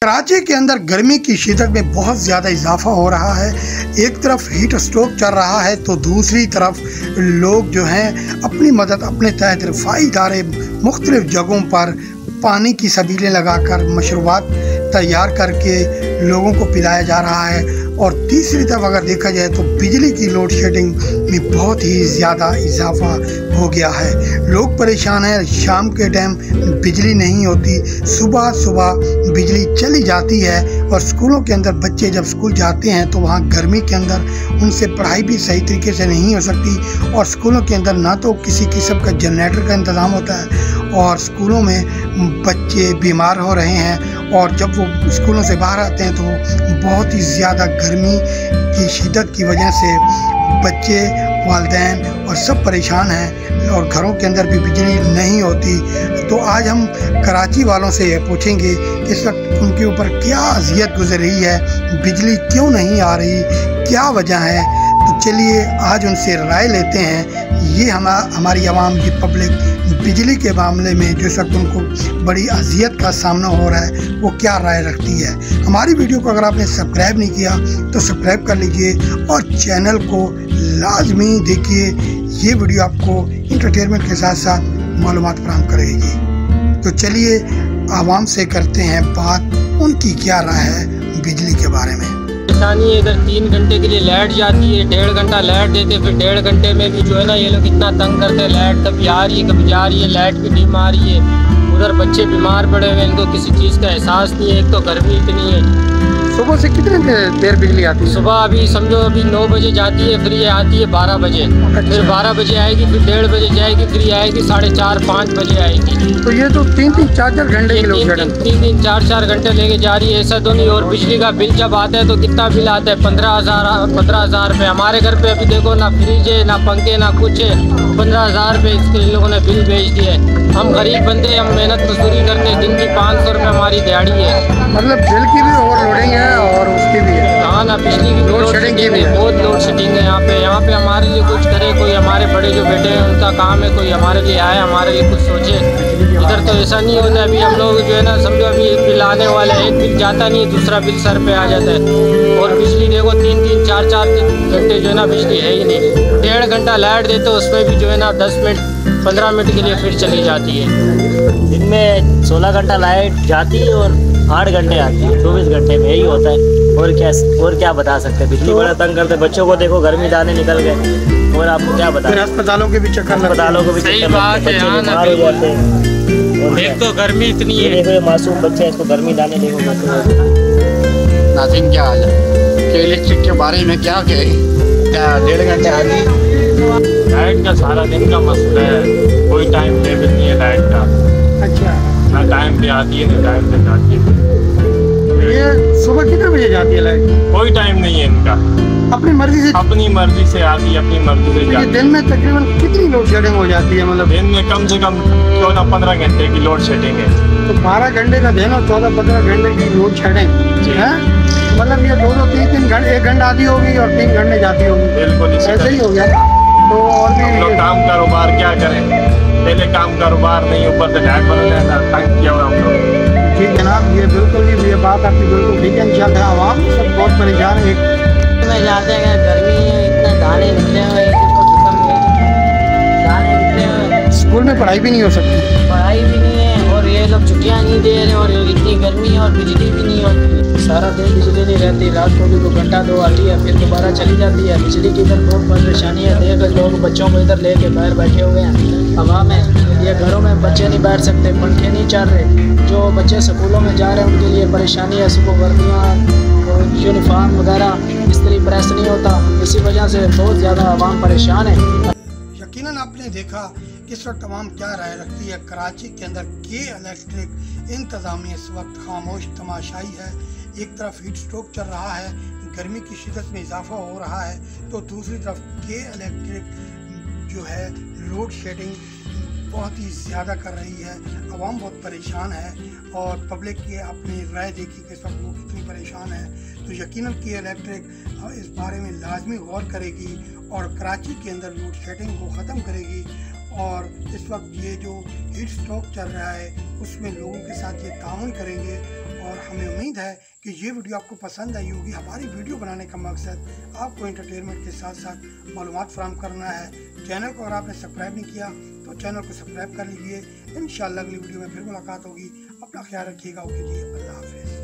कराची के अंदर गर्मी की शिद्दत में बहुत ज़्यादा इजाफा हो रहा है। एक तरफ हीट स्ट्रोक चल रहा है तो दूसरी तरफ लोग जो हैं अपनी मदद अपने तहत रफ़ाई इदारे मुख्तलिफ़ जगहों पर पानी की सबीलें लगाकर मशरूबात तैयार करके लोगों को पिलाया जा रहा है। और तीसरी तरफ अगर देखा जाए तो बिजली की लोड शेडिंग में बहुत ही ज़्यादा इजाफा हो गया है। लोग परेशान हैं, शाम के टाइम बिजली नहीं होती, सुबह सुबह बिजली चली जाती है और स्कूलों के अंदर बच्चे जब स्कूल जाते हैं तो वहाँ गर्मी के अंदर उनसे पढ़ाई भी सही तरीके से नहीं हो सकती और स्कूलों के अंदर ना तो किसी किस्म का जनरेटर का इंतज़ाम होता है और स्कूलों में बच्चे बीमार हो रहे हैं। और जब वो स्कूलों से बाहर आते हैं तो बहुत ही ज़्यादा गर्मी की शिद्दत की वजह से बच्चे, वालिदैन और सब परेशान हैं और घरों के अंदर भी बिजली नहीं होती। तो आज हम कराची वालों से ये पूछेंगे कि इस वक्त उनके ऊपर क्या अज़ियत गुजर रही है, बिजली क्यों नहीं आ रही, क्या वजह है। तो चलिए आज उनसे राय लेते हैं। ये हमारी आवाम की पब्लिक बिजली के मामले में जो इस वक्त उनको बड़ी अज़ियत का सामना हो रहा है वो क्या राय रखती है। हमारी वीडियो को अगर आपने सब्सक्राइब नहीं किया तो सब्सक्राइब कर लीजिए और चैनल को लाजमी देखिए। ये वीडियो आपको इंटरटेनमेंट के साथ साथ मालूमात फराहम करेगी। तो चलिए आवाम से करते हैं बात, उनकी क्या राय है बिजली के बारे में। परेशानी है, इधर 3 घंटे के लिए लाइट जाती है, 1.5 घंटा लाइट देते, फिर 1.5 घंटे में भी जो है ना ये लोग इतना तंग करते हैं। लाइट कभी आ रही है कभी जा रही है, लाइट की डिम आ रही है। उधर बच्चे बीमार पड़े हुए हैं, इनको किसी चीज़ का एहसास नहीं है। एक तो गर्मी इतनी है। सुबह से कितने देर बिजली आती है? सुबह अभी समझो अभी 9 बजे जाती है, फिर ये आती है 12 बजे। फिर 12 बजे आएगी, फिर 1.5 बजे जाएगी, फिर ये आएगी 4:30-5 बजे आएगी। तो ये तो 3-4 घंटे की लोड शेडिंग 3-4 घंटे लेके जा रही है। ऐसा तो नहीं। और बिजली का बिल जब आता है तो कितना बिल आता है? 15,000 रुपये। हमारे घर पे अभी देखो ना फ्रिज है, ना पंखे, ना कुछ है। 15,000 रुपये इसके इन लोगों ने बिल भेज दिया है। हम गरीब बंदे, हम मेहनत मजदूरी करते हैं, दिन की 500 रुपये हमारी दिहाड़ी है। मतलब बिल की भी ओवरलोडिंग है और उसकी भी है। हाँ ना, बिजली की लोड शेडिंग की भी बहुत लोड शेडिंग है यहाँ पे हमारे लिए कुछ करे कोई। हमारे बड़े जो बेटे हैं उनका काम है कोई हमारे लिए आए, हमारे लिए कुछ सोचे। इधर तो ऐसा नहीं होता। अभी हम लोग जो है ना समझो अभी एक बिल आने वाला है, एक बिल जाता नहीं है, दूसरा बिल सर पे आ जाता है। और बिजली देखो 3-4 घंटे जो है ना बिजली है ही नहीं। 1.5 घंटा लाइट देते उसमें भी जो है ना 10 मिनट 15 मिनट के लिए फिर चली जाती है। दिन में 16 घंटा लाइट जाती है और 8 घंटे आती है। 24 घंटे में यही होता है। और क्या बता सकते हैं। बिजली बड़ा तंग करते, बच्चों को देखो गर्मी दाने निकल गए। और आपको क्या बता, अस्पतालों के भी चक्कर, अस्पतालों को भी सही बात है। बीमार हो जाते हैं। और एक तो गर्मी इतनी है। देखो ये मासूम बच्चे हैं, इसको गर्मी दाने देखो। नाज़रीन क्या हाल है कि इलेक्ट्रिक के बारे में क्या कहें? क्या 1.5 घंटे आ गई? लाइट का सारा दिन का मसला है, कोई टाइम टेबल नहीं है लाइट का। अच्छा, ना टाइम पे आती है ना टाइम पे जाती है। ये सुबह कितने बजे जाती है लाइट? कोई टाइम नहीं है इनका, अपनी मर्जी से अपनी मर्जी से आती है, अपनी मर्जी से जाती है। दिन में तकरीबन कितनी लोड शेडिंग हो जाती है? मतलब दिन में कम से कम 14-15 घंटे की लोड शेडिंग है। तो 12 घंटे का दिन और 14-15 घंटे की लोड शेडिंग है। मतलब ये 2-3 घंटे, 1 घंटा आती होगी और 3 घंटे जाती होगी। बिल्कुल ऐसे ही हो गया। तो और भी लोग काम कारोबार क्या करें, पहले काम कारोबार नहीं, ऊपर से लाइट बदलना तंग किया हुआ हम लोग। ठीक जनाब, ये बिल्कुल भी ये बात आपकी बिल्कुल ठीक है। इंशाल्लाह आवाम सब बहुत परेशान है। में जाते हैं गर्मी है, इतने दाने निकले हुए हैं, दाने निकले हुए। स्कूल में पढ़ाई भी नहीं हो सकती, पढ़ाई भी नहीं है और ये लोग छुट्टियाँ नहीं दे रहे और इतनी गर्मी है और बिजली भी नहीं होती। सारा दिन बिजली नहीं रहती, रात को भी 2 घंटा 2 आती है, फिर दोबारा चली जाती है। बिजली की इधर बहुत परेशानी है। देख लोग बच्चों को इधर लेके बाहर बैठे हुए हैं हवा में। ये घरों में बच्चे नहीं बैठ सकते, पंखे नहीं चल रहे। जो बच्चे स्कूलों में जा रहे हैं उनके लिए परेशानी है। सुबह वर्दियाँ, यूनिफॉर्म वगैरह इस्त्री प्रेस नहीं होता। इसी वजह से बहुत ज़्यादा आवाम परेशान है। यकीनन आपने देखा कि इस वक्त तमाम क्या राय रखती है। कराची के अंदर के इलेक्ट्रिक इंतज़ामिया इस वक्त खामोश तमाशाई है। एक तरफ हीट स्ट्रोक चल रहा है, गर्मी की शिद्दत में इजाफा हो रहा है, तो दूसरी तरफ के इलेक्ट्रिक जो है लोड शेडिंग बहुत ही ज़्यादा कर रही है। आवाम बहुत परेशान है और पब्लिक की अपनी राय देखी कि सब लोग कितनी परेशान हैं। तो यकीनन कि इलेक्ट्रिक इस बारे में लाजमी गौर करेगी और कराची के अंदर लोड शेडिंग को ख़त्म करेगी। और इस वक्त ये जो हीट स्ट्रोक चल रहा है उसमें लोगों के साथ ये ताउन करेंगे और हमें उम्मीद है कि ये वीडियो आपको पसंद आई होगी। हमारी वीडियो बनाने का मकसद आपको एंटरटेनमेंट के साथ साथ मालूमात फराहम करना है। चैनल को अगर आपने सब्सक्राइब नहीं किया तो चैनल को सब्सक्राइब कर लीजिए। इंशाअल्लाह अगली वीडियो में फिर मुलाकात होगी। अपना ख्याल रखिएगा। ओके जी, अल्लाह हाफिज़।